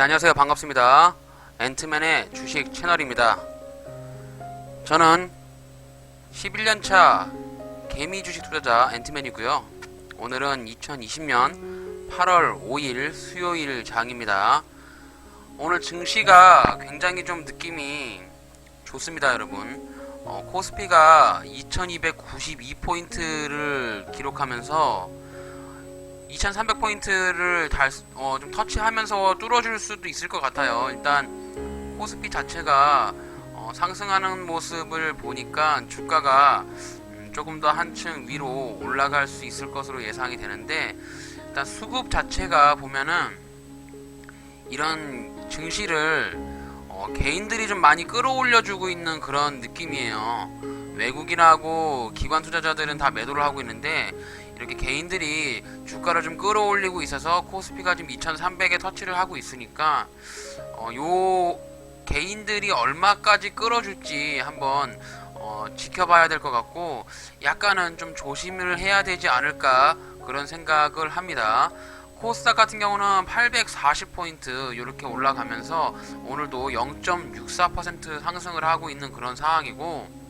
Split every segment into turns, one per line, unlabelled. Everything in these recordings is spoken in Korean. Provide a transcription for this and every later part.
안녕하세요. 반갑습니다. 앤트맨의 주식 채널입니다. 저는 11년차 개미 주식 투자자 앤트맨이고요. 오늘은 2020년 8월 5일 수요일 장입니다. 오늘 증시가 굉장히 좀 느낌이 좋습니다, 여러분. 코스피가 2292포인트를 기록하면서 2300포인트를 좀 터치하면서 뚫어줄 수도 있을 것 같아요. 일단 코스피 자체가 상승하는 모습을 보니까 주가가 조금 더 한층 위로 올라갈 수 있을 것으로 예상이 되는데, 일단 수급 자체가 보면은 이런 증시를 개인들이 좀 많이 끌어올려주고 있는 그런 느낌이에요. 외국인하고 기관 투자자들은 다 매도를 하고 있는데, 이렇게 개인들이 주가를 좀 끌어올리고 있어서 코스피가 지금 2300에 터치를 하고 있으니까 요 개인들이 얼마까지 끌어줄지 한번 지켜봐야 될 것 같고, 약간은 좀 조심을 해야 되지 않을까 그런 생각을 합니다. 코스닥 같은 경우는 840포인트 이렇게 올라가면서 오늘도 0.64% 상승을 하고 있는 그런 상황이고,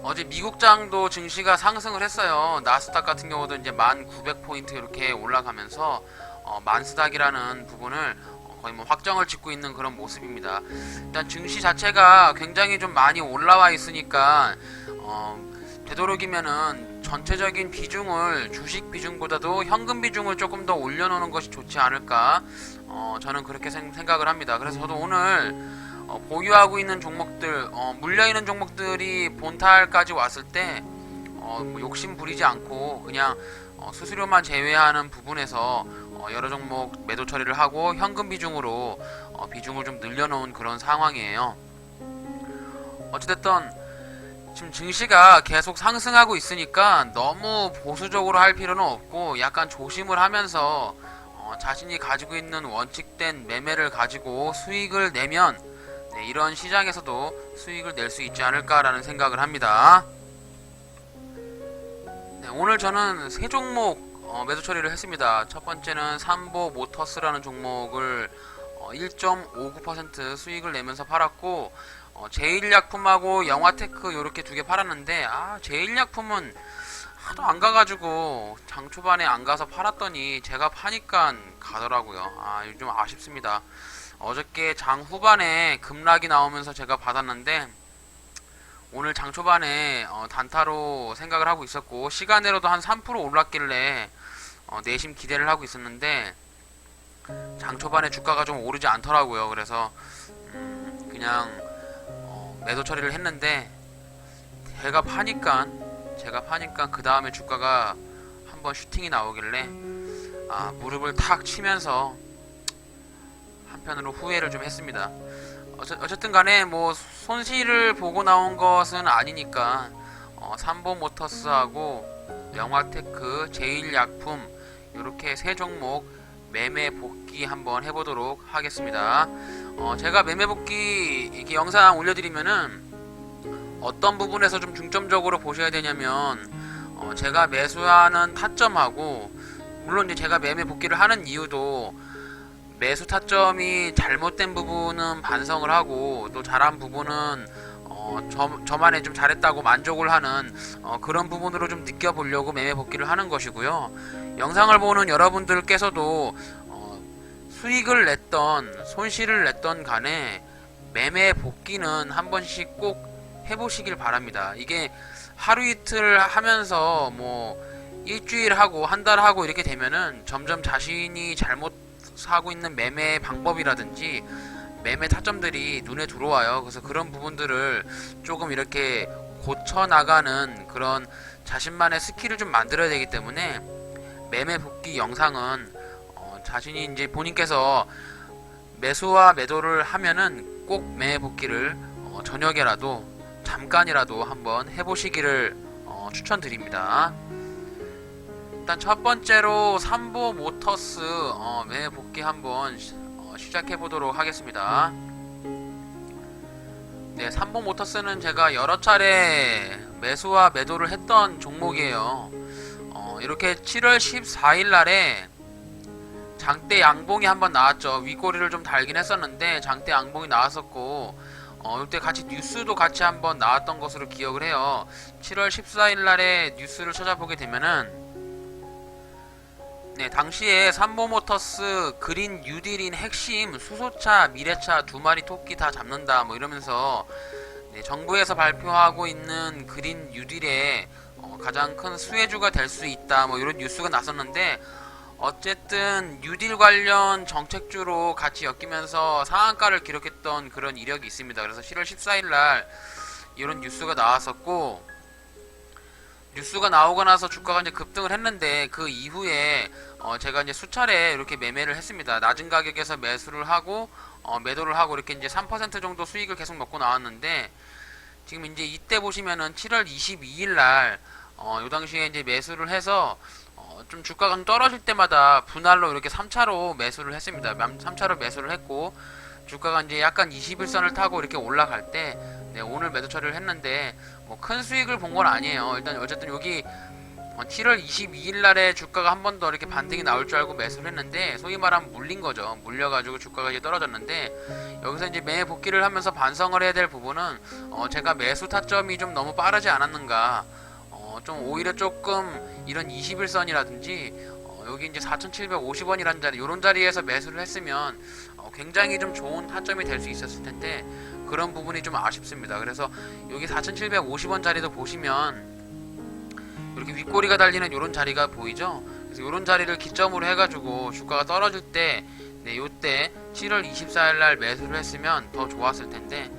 어제 미국장도 증시가 상승을 했어요. 나스닥 같은 경우도 이제 1900포인트 이렇게 올라가면서 만스닥이라는 부분을 거의 뭐 확정을 짓고 있는 그런 모습입니다. 일단 증시 자체가 굉장히 좀 많이 올라와 있으니까 되도록이면은 전체적인 비중을 주식 비중보다도 현금 비중을 조금 더 올려놓는 것이 좋지 않을까, 저는 그렇게 생각을 합니다. 그래서 저도 오늘 보유하고 있는 종목들, 물려있는 종목들이 본탈까지 왔을 때 뭐 욕심 부리지 않고 그냥 수수료만 제외하는 부분에서 여러 종목 매도 처리를 하고 현금 비중으로 비중을 좀 늘려놓은 그런 상황이에요. 어찌됐든 지금 증시가 계속 상승하고 있으니까 너무 보수적으로 할 필요는 없고, 약간 조심을 하면서 자신이 가지고 있는 원칙된 매매를 가지고 수익을 내면 이런 시장에서도 수익을 낼 수 있지 않을까라는 생각을 합니다. 오늘 저는 세 종목 매도 처리를 했습니다. 첫 번째는 삼보 모터스라는 종목을 1.59% 수익을 내면서 팔았고, 제일약품하고 영화테크 이렇게 두 개 팔았는데, 제일약품은 하도 안 가가지고 장 초반에 안 가서 팔았더니 제가 파니까 가더라고요. 이거 좀 아쉽습니다. 어저께 장 후반에 급락이 나오면서 제가 받았는데, 오늘 장 초반에 단타로 생각을 하고 있었고, 시간으로도 한 3% 올랐길래 내심 기대를 하고 있었는데, 장 초반에 주가가 좀 오르지 않더라고요. 그래서 그냥 매도 처리를 했는데, 제가 파니까 그 다음에 주가가 한번 슈팅이 나오길래 무릎을 탁 치면서 한편으로 후회를 좀 했습니다. 어쨌든 간에 뭐 손실을 보고 나온 것은 아니니까 삼보모터스하고 영화테크, 제일약품 이렇게 세 종목 매매 복귀 한번 해보도록 하겠습니다. 제가 매매 복귀 이렇게 영상 올려드리면은 어떤 부분에서 좀 중점적으로 보셔야 되냐면, 제가 매수하는 타점하고, 물론 이제 제가 매매 복귀를 하는 이유도 매수 타점이 잘못된 부분은 반성을 하고, 또 잘한 부분은 저만의 좀 잘했다고 만족을 하는 그런 부분으로 좀 느껴보려고 매매 복귀를 하는 것이고요. 영상을 보는 여러분들께서도 수익을 냈던 손실을 냈던 간에 매매 복귀는 한 번씩 꼭 해보시길 바랍니다. 이게 하루 이틀 하면서 뭐 일주일 하고 한 달 하고 이렇게 되면은 점점 자신이 잘못 하고 있는 매매 방법이라든지 매매 타점들이 눈에 들어와요. 그래서 그런 부분들을 조금 이렇게 고쳐나가는 그런 자신만의 스킬을 좀 만들어야 되기 때문에, 매매 복귀 영상은 자신이 이제 본인께서 매수와 매도를 하면은 꼭 매매 복귀를 저녁에라도 잠깐이라도 한번 해보시기를 추천드립니다. 일단 첫 번째로 삼보 모터스 매매 복귀 한번 시작해 보도록 하겠습니다. 네, 삼보 모터스는 제가 여러 차례 매수와 매도를 했던 종목이에요. 이렇게 7월 14일 날에 장대 양봉이 한번 나왔죠. 윗꼬리를 좀 달긴 했었는데 장대 양봉이 나왔었고, 이때 같이 뉴스도 같이 한번 나왔던 것으로 기억을 해요. 7월 14일 날에 뉴스를 찾아보게 되면은, 네, 당시에 삼보모터스 그린 뉴딜인 핵심 수소차, 미래차 두 마리 토끼 다 잡는다 뭐 이러면서, 네, 정부에서 발표하고 있는 그린 뉴딜의 가장 큰 수혜주가 될 수 있다 뭐 이런 뉴스가 났었는데, 어쨌든 뉴딜 관련 정책주로 같이 엮이면서 상한가를 기록했던 그런 이력이 있습니다. 그래서 7월 14일 날 이런 뉴스가 나왔었고, 뉴스가 나오고 나서 주가가 이제 급등을 했는데, 그 이후에 제가 이제 수차례 이렇게 매매를 했습니다. 낮은 가격에서 매수를 하고 매도를 하고 이렇게 이제 3% 정도 수익을 계속 먹고 나왔는데, 지금 이제 이때 보시면은 7월 22일 날 요 당시에 이제 매수를 해서 좀 주가가 좀 떨어질 때마다 분할로 이렇게 3차로 매수를 했습니다. 3차로 매수를 했고, 주가가 이제 약간 21선을 타고 이렇게 올라갈 때, 네, 오늘 매도 처리를 했는데 뭐 큰 수익을 본 건 아니에요. 일단 어쨌든 여기 7월 22일 날에 주가가 한 번 더 이렇게 반등이 나올 줄 알고 매수를 했는데, 소위 말하면 물린 거죠. 물려가지고 주가가 이제 떨어졌는데, 여기서 이제 매 복귀를 하면서 반성을 해야 될 부분은 제가 매수 타점이 좀 너무 빠르지 않았는가, 좀 오히려 조금 이런 21선이라든지 여기 이제 4,750원이라는 자리, 요런 자리에서 매수를 했으면 굉장히 좀 좋은 타점이 될 수 있었을 텐데, 그런 부분이 좀 아쉽습니다. 그래서 여기 4,750원 자리도 보시면 이렇게 윗꼬리가 달리는 요런 자리가 보이죠? 그래서 요런 자리를 기점으로 해가지고 주가가 떨어질 때, 네, 요때 7월 24일 날 매수를 했으면 더 좋았을 텐데,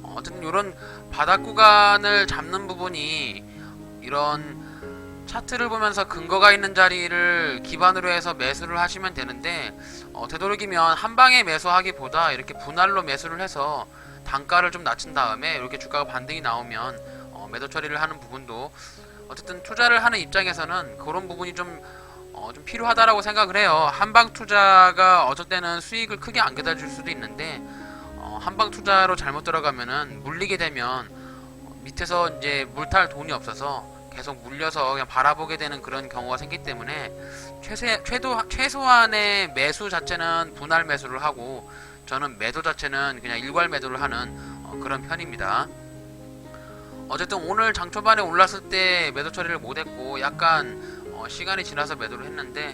어쨌든 요런 바닥 구간을 잡는 부분이 이런 차트를 보면서 근거가 있는 자리를 기반으로 해서 매수를 하시면 되는데, 되도록이면 한방에 매수하기보다 이렇게 분할로 매수를 해서 단가를 좀 낮춘 다음에 이렇게 주가가 반등이 나오면 매도 처리를 하는 부분도, 어쨌든 투자를 하는 입장에서는 그런 부분이 좀 필요하다라고 생각을 해요. 한방 투자가 어쩔 때는 수익을 크게 안겨다 줄 수도 있는데, 한방 투자로 잘못 들어가면은 물리게 되면 밑에서 이제 물탈 돈이 없어서 계속 물려서 그냥 바라보게 되는 그런 경우가 생기기 때문에, 최소한의 매수 자체는 분할 매수를 하고, 저는 매도 자체는 그냥 일괄 매도를 하는 그런 편입니다. 어쨌든 오늘 장 초반에 올랐을 때 매도 처리를 못했고, 약간 시간이 지나서 매도를 했는데,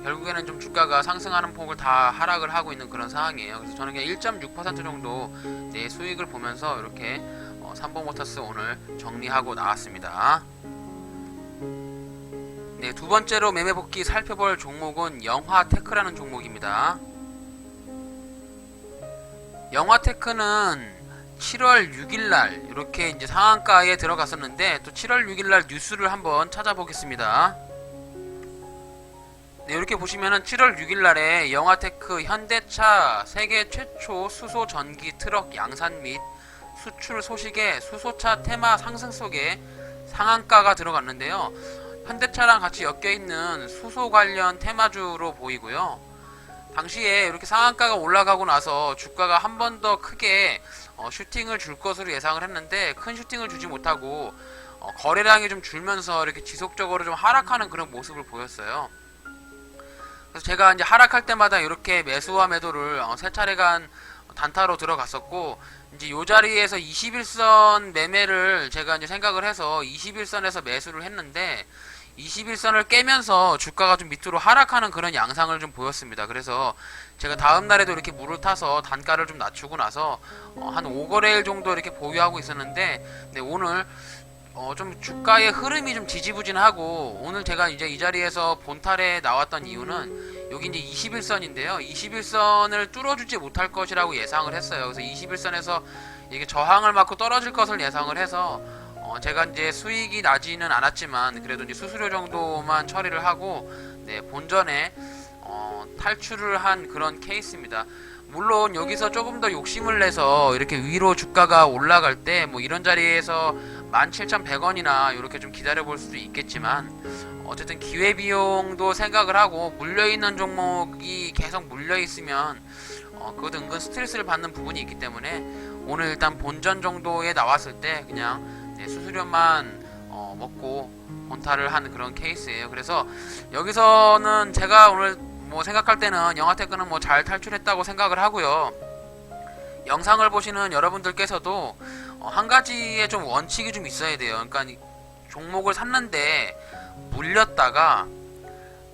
결국에는 좀 주가가 상승하는 폭을 다 하락을 하고 있는 그런 상황이에요. 그래서 저는 그냥 1.6% 정도 내 수익을 보면서 이렇게 삼보모터스 오늘 정리하고 나왔습니다. 네, 두 번째로 매매 복귀 살펴볼 종목은 영화테크라는 종목입니다. 영화테크는 7월 6일날 이렇게 이제 상한가에 들어갔었는데, 또 7월 6일날 뉴스를 한번 찾아보겠습니다. 네, 이렇게 보시면은 7월 6일날에 영화테크 현대차 세계 최초 수소 전기 트럭 양산 및 수출 소식에 수소차 테마 상승 속에 상한가가 들어갔는데요. 현대차랑 같이 엮여있는 수소 관련 테마주로 보이고요. 당시에 이렇게 상한가가 올라가고 나서 주가가 한 번 더 크게 슈팅을 줄 것으로 예상을 했는데, 큰 슈팅을 주지 못하고 거래량이 좀 줄면서 이렇게 지속적으로 좀 하락하는 그런 모습을 보였어요. 그래서 제가 이제 하락할 때마다 이렇게 매수와 매도를 세 차례간 단타로 들어갔었고, 이제 요 자리에서 21선 매매를 제가 이제 생각을 해서 21선에서 매수를 했는데, 21선을 깨면서 주가가 좀 밑으로 하락하는 그런 양상을 좀 보였습니다. 그래서 제가 다음 날에도 이렇게 물을 타서 단가를 좀 낮추고 나서 한 5거래일 정도 이렇게 보유하고 있었는데, 네, 오늘 좀 주가의 흐름이 좀 지지부진하고, 오늘 제가 이제 이 자리에서 본탈에 나왔던 이유는 여기 이제 21선인데요. 21선을 뚫어주지 못할 것이라고 예상을 했어요. 그래서 21선에서 이게 저항을 맞고 떨어질 것을 예상을 해서 제가 이제 수익이 나지는 않았지만 그래도 이제 수수료 정도만 처리를 하고, 네, 본전에 탈출을 한 그런 케이스입니다. 물론 여기서 조금 더 욕심을 내서 이렇게 위로 주가가 올라갈 때 뭐 이런 자리에서 17,100원이나 이렇게 좀 기다려 볼 수도 있겠지만, 어쨌든 기회비용도 생각을 하고 물려있는 종목이 계속 물려있으면 그것도 은근 스트레스를 받는 부분이 있기 때문에, 오늘 일단 본전 정도에 나왔을 때 그냥 수수료만 먹고 본타를 한 그런 케이스예요. 그래서 여기서는 제가 오늘 뭐 생각할 때는 영아테크는 뭐 잘 탈출했다고 생각을 하고요. 영상을 보시는 여러분들께서도 한 가지의 좀 원칙이 좀 있어야 돼요. 그러니까 종목을 샀는데 물렸다가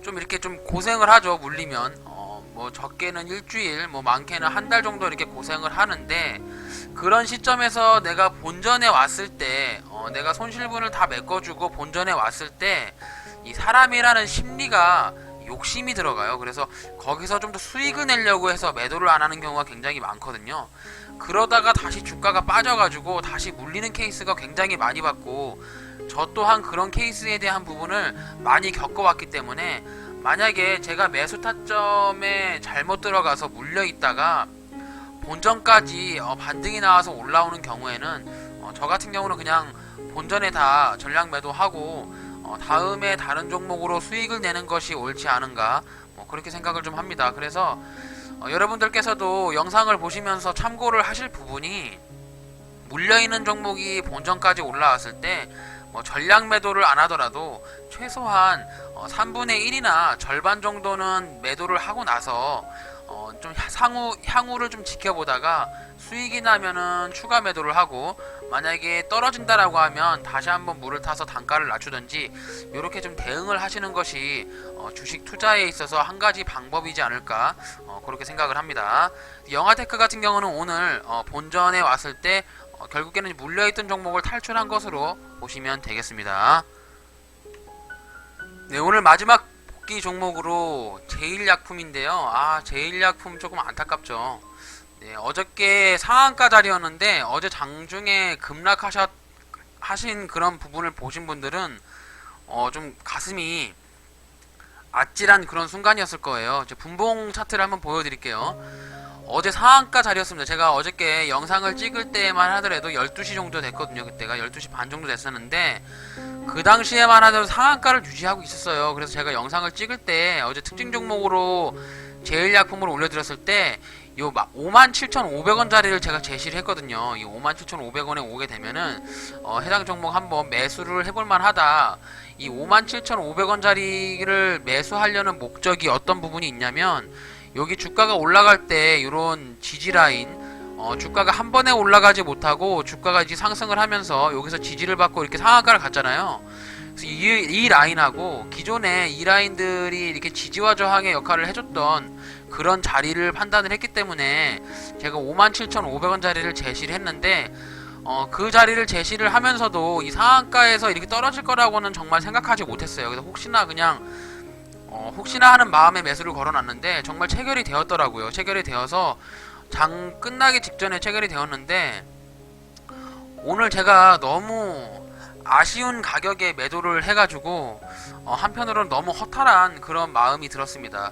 좀 이렇게 좀 고생을 하죠. 물리면 뭐 적게는 일주일, 뭐 많게는 한 달 정도 이렇게 고생을 하는데, 그런 시점에서 내가 본전에 왔을 때 내가 손실분을 다 메꿔주고 본전에 왔을 때 이 사람이라는 심리가 욕심이 들어가요. 그래서 거기서 좀 더 수익을 내려고 해서 매도를 안 하는 경우가 굉장히 많거든요. 그러다가 다시 주가가 빠져가지고 다시 물리는 케이스가 굉장히 많이 봤고, 저 또한 그런 케이스에 대한 부분을 많이 겪어왔기 때문에, 만약에 제가 매수 타점에 잘못 들어가서 물려 있다가 본전까지 반등이 나와서 올라오는 경우에는 저 같은 경우는 그냥 본전에 다 전량 매도하고 다음에 다른 종목으로 수익을 내는 것이 옳지 않은가, 그렇게 생각을 좀 합니다. 그래서 여러분들께서도 영상을 보시면서 참고를 하실 부분이, 물려있는 종목이 본전까지 올라왔을 때 전량 매도를 안 하더라도 최소한 3분의 1이나 절반 정도는 매도를 하고 나서 좀 향후를 좀 지켜보다가 수익이 나면은 추가 매도를 하고, 만약에 떨어진다라고 하면 다시 한번 물을 타서 단가를 낮추든지, 이렇게 좀 대응을 하시는 것이 주식 투자에 있어서 한 가지 방법이지 않을까, 그렇게 생각을 합니다. 영아테크 같은 경우는 오늘 본전에 왔을 때 결국에는 물려있던 종목을 탈출한 것으로 보시면 되겠습니다. 네, 오늘 마지막 복귀 종목으로 제일약품인데요. 제일약품 조금 안타깝죠. 네, 어저께 상한가 자리였는데 어제 장중에 하신 그런 부분을 보신 분들은 좀 가슴이 아찔한 그런 순간이었을 거예요. 분봉 차트를 한번 보여드릴게요. 어제 상한가 자리였습니다. 제가 어저께 영상을 찍을 때만 하더라도 12시 정도 됐거든요. 그때가 12시 반 정도 됐었는데, 그 당시에만 하더라도 상한가를 유지하고 있었어요. 그래서 제가 영상을 찍을 때 어제 특징 종목으로 제일약품을 올려드렸을 때 요 57,500원 자리를 제가 제시를 했거든요. 이 57,500원에 오게 되면은 해당 종목 한번 매수를 해볼만 하다. 이 57,500원 자리를 매수하려는 목적이 어떤 부분이 있냐면, 여기 주가가 올라갈 때 이런 지지라인, 주가가 한 번에 올라가지 못하고 주가가 이제 상승을 하면서 여기서 지지를 받고 이렇게 상한가를 갔잖아요. 그래서 이 라인하고 기존에 이 라인들이 이렇게 지지와 저항의 역할을 해줬던 그런 자리를 판단을 했기 때문에 제가 57,500원 자리를 제시를 했는데, 그 자리를 제시를 하면서도 이 상한가에서 이렇게 떨어질 거라고는 정말 생각하지 못했어요. 그래서 혹시나 하는 마음에 매수를 걸어놨는데 정말 체결이 되었더라고요. 체결이 되어서 장 끝나기 직전에 체결이 되었는데, 오늘 제가 너무 아쉬운 가격에 매도를 해가지고 한편으로는 너무 허탈한 그런 마음이 들었습니다.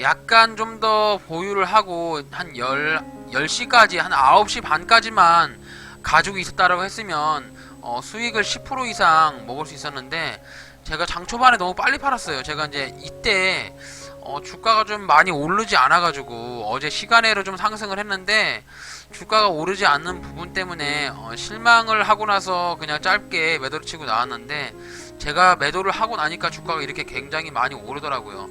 약간 좀 더 보유를 하고 한 10시까지, 한 9시 반까지만 가지고 있었다라고 했으면 수익을 10% 이상 먹을 수 있었는데, 제가 장 초반에 너무 빨리 팔았어요. 제가 이제 이때 주가가 좀 많이 오르지 않아가지고 어제 시간외로 좀 상승을 했는데, 주가가 오르지 않는 부분 때문에 실망을 하고 나서 그냥 짧게 매도를 치고 나왔는데, 제가 매도를 하고 나니까 주가가 이렇게 굉장히 많이 오르더라고요.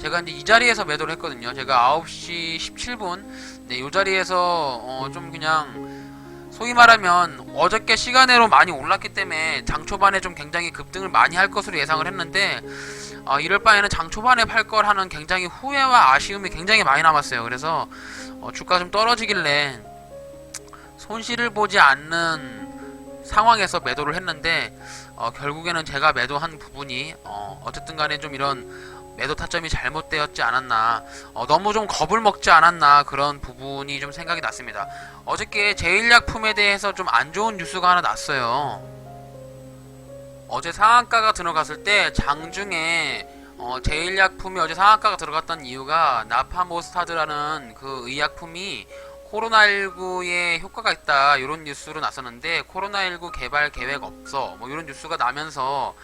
제가 이제 이 자리에서 매도를 했거든요. 제가 9시 17분, 네, 이 자리에서 좀 그냥 소위 말하면 어저께 시간외로 많이 올랐기 때문에 장 초반에 좀 굉장히 급등을 많이 할 것으로 예상을 했는데, 이럴 바에는 장 초반에 팔 걸 하는 굉장히 후회와 아쉬움이 굉장히 많이 남았어요. 그래서 주가가 좀 떨어지길래 손실을 보지 않는 상황에서 매도를 했는데, 결국에는 제가 매도한 부분이 어쨌든 간에 좀 이런 매도 타점이 잘못되었지 않았나, 너무 좀 겁을 먹지 않았나, 그런 부분이 좀 생각이 났습니다. 어저께 제일약품에 대해서 좀 안 좋은 뉴스가 하나 났어요. 어제 상한가가 들어갔을 때 장중에 제일약품이 어제 상한가가 들어갔던 이유가, 나파모스타드라는 그 의약품이 코로나19에 효과가 있다, 이런 뉴스로 났었는데, 코로나19 개발 계획 없어, 뭐 이런 뉴스가 나면서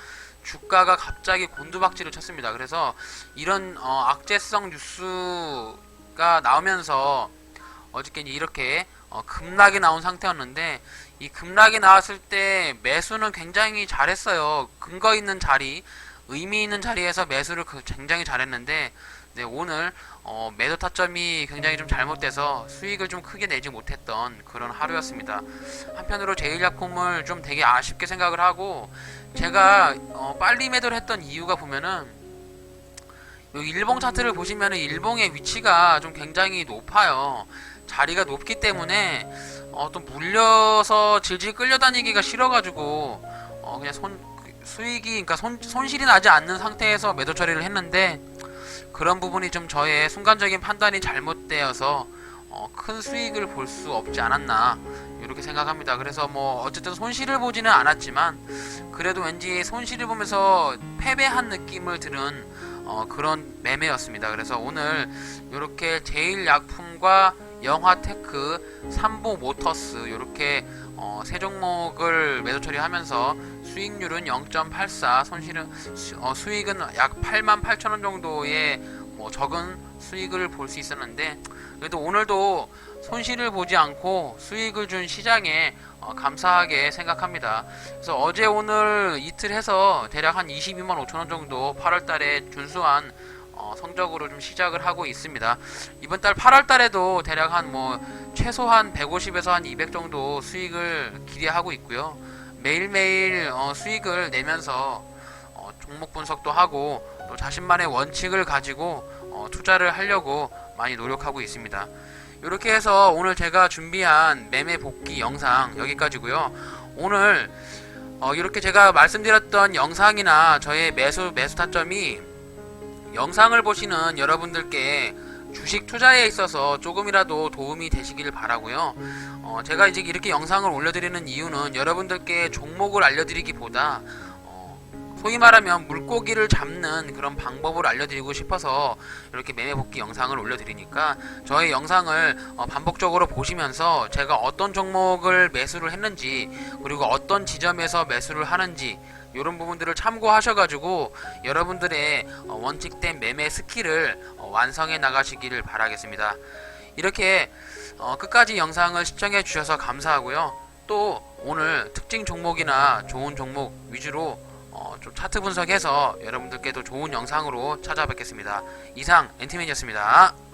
주가가 갑자기 곤두박질을 쳤습니다. 그래서 이런 악재성 뉴스가 나오면서 어저께 이렇게 급락이 나온 상태였는데, 이 급락이 나왔을 때 매수는 굉장히 잘했어요. 근거 있는 자리, 의미 있는 자리에서 매수를 굉장히 잘했는데, 네, 오늘 매도 타점이 굉장히 좀 잘못돼서 수익을 좀 크게 내지 못했던 그런 하루였습니다. 한편으로 제일약품을 좀 되게 아쉽게 생각을 하고, 제가 빨리 매도를 했던 이유가 보면은 여기 일봉 차트를 보시면은 일봉의 위치가 좀 굉장히 높아요. 자리가 높기 때문에 또 물려서 질질 끌려다니기가 싫어가지고 그냥 수익이, 그러니까 손실이 나지 않는 상태에서 매도 처리를 했는데, 그런 부분이 좀 저의 순간적인 판단이 잘못되어서 큰 수익을 볼 수 없지 않았나 이렇게 생각합니다. 그래서 뭐 어쨌든 손실을 보지는 않았지만 그래도 왠지 손실을 보면서 패배한 느낌을 드는 그런 매매였습니다. 그래서 오늘 이렇게 제일약품과 영화테크, 삼보모터스 이렇게 세 종목을 매도 처리하면서 수익률은 0.84, 수익은 약 88,000원 정도의 뭐 적은 수익을 볼 수 있었는데, 그래도 오늘도 손실을 보지 않고 수익을 준 시장에 감사하게 생각합니다. 그래서 어제 오늘 이틀 해서 대략 한 22만 5천원 정도 8월달에 준수한 성적으로 좀 시작을 하고 있습니다. 이번 달 8월달에도 대략 한 최소한 150에서 한 200 정도 수익을 기대하고 있고요. 매일매일 수익을 내면서 종목 분석도 하고 또 자신만의 원칙을 가지고 투자를 하려고 많이 노력하고 있습니다. 이렇게 해서 오늘 제가 준비한 매매 복귀 영상 여기까지고요. 오늘 이렇게 제가 말씀드렸던 영상이나 저의 매수 타점이 영상을 보시는 여러분들께 주식 투자에 있어서 조금이라도 도움이 되시길 바라고요. 제가 이제 이렇게 영상을 올려드리는 이유는 여러분들께 종목을 알려드리기보다 소위 말하면 물고기를 잡는 그런 방법을 알려드리고 싶어서 이렇게 매매복귀 영상을 올려드리니까 저의 영상을 반복적으로 보시면서 제가 어떤 종목을 매수를 했는지, 그리고 어떤 지점에서 매수를 하는지 이런 부분들을 참고하셔가지고 여러분들의 원칙된 매매 스킬을 완성해 나가시기를 바라겠습니다. 이렇게 끝까지 영상을 시청해 주셔서 감사하고요. 또 오늘 특징 종목이나 좋은 종목 위주로 좀 차트 분석해서 여러분들께도 좋은 영상으로 찾아뵙겠습니다. 이상 엔티맨이었습니다.